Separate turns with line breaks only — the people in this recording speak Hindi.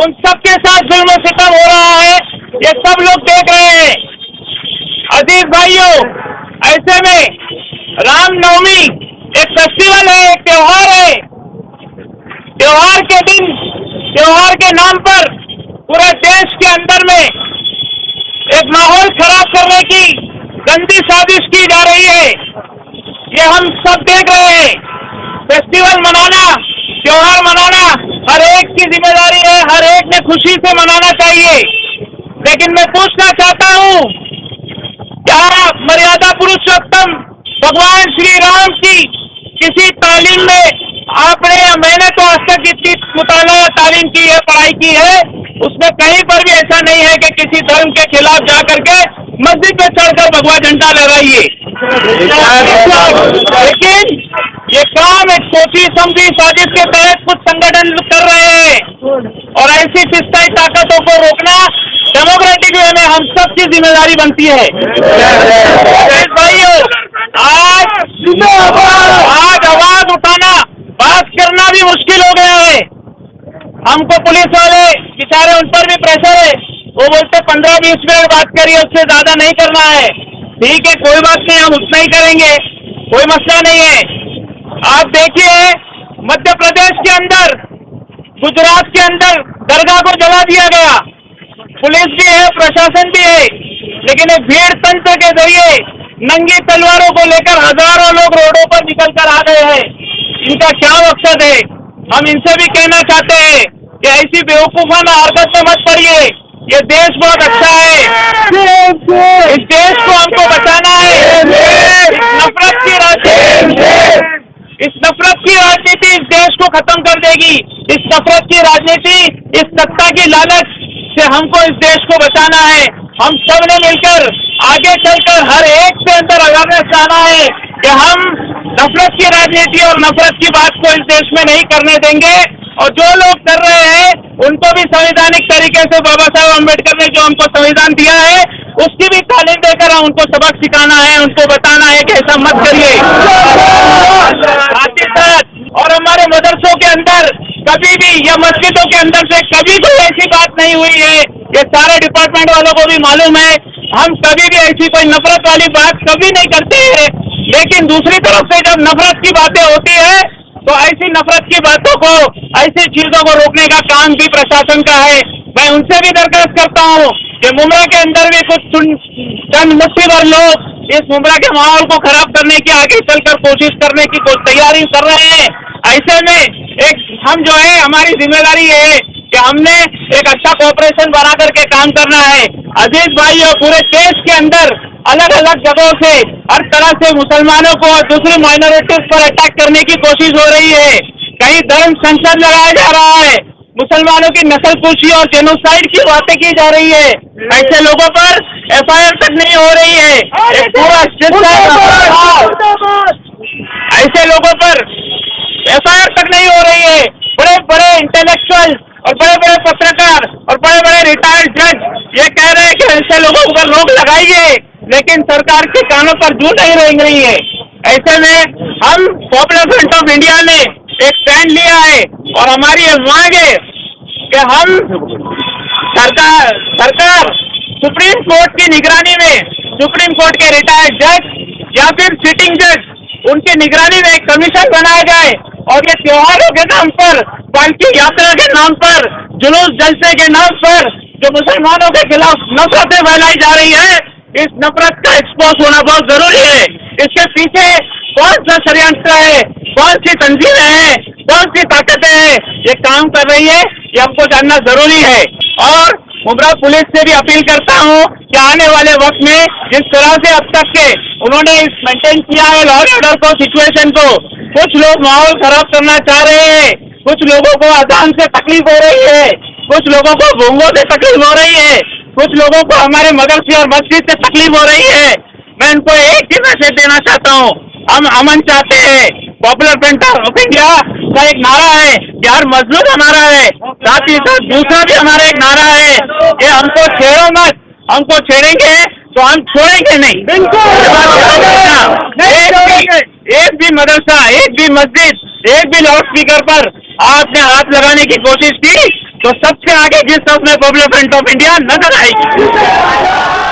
उन सबके साथ जुल्म सितम हो रहा है, ये सब लोग देख रहे हैं। अजीज भाइयों, ऐसे में रामनवमी एक फेस्टिवल है, एक त्योहार है। त्योहार के दिन, त्योहार के नाम पर पूरे देश के अंदर में एक माहौल खराब करने की गंदी साजिश की जा रही है। ये हम सब देख रहे हैं। फेस्टिवल मनाना, त्योहार मनाना हर एक की जिम्मेदारी है, हर एक ने खुशी से मनाना चाहिए। लेकिन मैं पूछना चाहता हूँ, क्या मर्यादा पुरुषोत्तम भगवान श्री राम की किसी तालीम में आपने या मैंने तो आज तक जितनी मुताला या तालीम की है, पढ़ाई की है, उसमें कहीं पर भी ऐसा नहीं है कि किसी धर्म के खिलाफ जा करके मस्जिद में चढ़कर भगवा झंडा लहराइए। लेकिन ये काम एक सोची समझी साजिश के तहत कुछ संगठन कर रहे हैं और ऐसी फिस्ताई ताकतों को रोकना डेमोक्रेटिक वे में हम सबकी जिम्मेदारी बनती है। भाइयों, आज आवाज उठाना, बात करना भी मुश्किल हो गया है। हमको पुलिस वाले बेचारे, उन पर भी प्रेशर है। वो बोलते 15-20 मिनट बात करिए, उससे ज्यादा नहीं करना है। ठीक है, कोई बात नहीं, हम उतना ही करेंगे, कोई मसला नहीं है। आप देखिए, मध्य प्रदेश के अंदर, गुजरात के अंदर दरगाह को जला दिया गया। पुलिस भी है, प्रशासन भी है, लेकिन एक भीड़ तंत्र के जरिए नंगी तलवारों को लेकर हजारों लोग रोडों पर निकल कर आ गए हैं। इनका क्या मकसद है? हम इनसे भी कहना चाहते हैं कि ऐसी बेवकूफाना हरकत में मत पड़िए। ये देश बहुत अच्छा है, इस देश को हमको बचाना है। इस नफरत की राजनीति इस देश को खत्म कर देगी। इस नफरत की राजनीति, इस सत्ता की लालच से हमको इस देश को बचाना है। हम सब ने मिलकर आगे चलकर हर एक के अंदर अवेयरनेस लाना है कि हम नफरत की राजनीति और नफरत की बात को इस देश में नहीं करने देंगे। और जो लोग कर रहे हैं उनको भी संवैधानिक तरीके से बाबा साहब अम्बेडकर ने जो हमको संविधान दिया है उसकी भी तालीम देकर उनको सबक सिखाना है, उनको बताना है कि ऐसा मत करिए। साथ ही साथ और हमारे मदरसों के अंदर कभी भी या मस्जिदों के अंदर से कभी कोई ऐसी बात नहीं हुई है, ये सारे डिपार्टमेंट वालों को भी मालूम है। हम कभी भी ऐसी कोई नफरत वाली बात कभी नहीं करते हैं। लेकिन दूसरी तरफ से जब नफरत की बातें होती है तो ऐसी नफरत की बातों को, ऐसी चीजों को रोकने का काम भी प्रशासन का है। मैं उनसे भी दरखास्त करता हूँ कि मुमरा के अंदर भी कुछ चंद मुट्ठी भर लोग इस मुमरा के माहौल को खराब करने की, आगे चलकर कोशिश करने की तैयारी कर रहे हैं। ऐसे में एक हम जो है, हमारी जिम्मेदारी ये है कि हमने एक अच्छा कोऑपरेशन बना करके काम करना है। अजीज भाइयों, पूरे देश के अंदर अलग अलग जगहों से हर तरह से मुसलमानों को और दूसरी माइनॉरिटीज पर अटैक करने की कोशिश हो रही है। कहीं धर्म संसद लगाया जा रहा है, मुसलमानों की नस्लकुशी और जेनोसाइड की बातें की जा रही है। ऐसे लोगों पर FIR तक नहीं हो रही है। एक पूरा ऐसे लोगों पर FIR तक नहीं हो रही है। बड़े बड़े इंटेलेक्चुअल और बड़े बड़े पत्रकार और बड़े बड़े रिटायर्ड जज ये कह रहे हैं कि ऐसे लोगों पर रोक लगाइए, लेकिन सरकार के कानों पर जू नहीं रेंग रही है। ऐसे में हम पॉपुलर फ्रंट ऑफ इंडिया ने एक स्टैंड लिया है और हमारी ये मांग है कि हम सरकार सुप्रीम कोर्ट की निगरानी में, सुप्रीम कोर्ट के रिटायर्ड जज या फिर सिटिंग जज, उनकी निगरानी में एक कमीशन बनाया जाए और ये त्योहारों के नाम पर, पालकी यात्रा के नाम पर, जुलूस जलसे के नाम पर जो मुसलमानों के खिलाफ नफरतें फैलाई जा रही है, इस नफरत का एक्सपोज होना बहुत जरूरी है। इसके पीछे कौन सा षड्यंत्र है, कौन सी तंजीमें हैं, कौन सी ताकतें हैं ये काम कर रही है, ये हमको जानना जरूरी है। और मुमरा पुलिस से भी अपील करता हूँ कि आने वाले वक्त में जिस तरह से अब तक के उन्होंने मेंटेन किया है लॉ एंड ऑर्डर को, सिचुएशन को, कुछ लोग माहौल खराब करना चाह रहे हैं, कुछ लोगों को अजान से तकलीफ हो रही है, कुछ लोगों को भूंगों से तकलीफ हो रही है, कुछ लोगों को हमारे मदरसे और मस्जिद से तकलीफ हो रही है। मैं इनको एक ही मैसेज देना चाहता हूँ, हम अमन चाहते हैं। पॉपुलर फ्रंट ऑफ इंडिया का एक नारा है कि हर मजलूम हमारा है, साथ ही साथ दूसरा भी हमारा एक नारा है कि हमको छेड़ो मत, हमको छेड़ेंगे तो हम छोड़ेंगे नहीं। एक भी मदरसा, एक भी मस्जिद, एक भी लाउड स्पीकर पर आपने हाथ लगाने की कोशिश की तो सबसे आगे जिस सब में पॉपुलर फ्रंट ऑफ इंडिया नजर आएगी।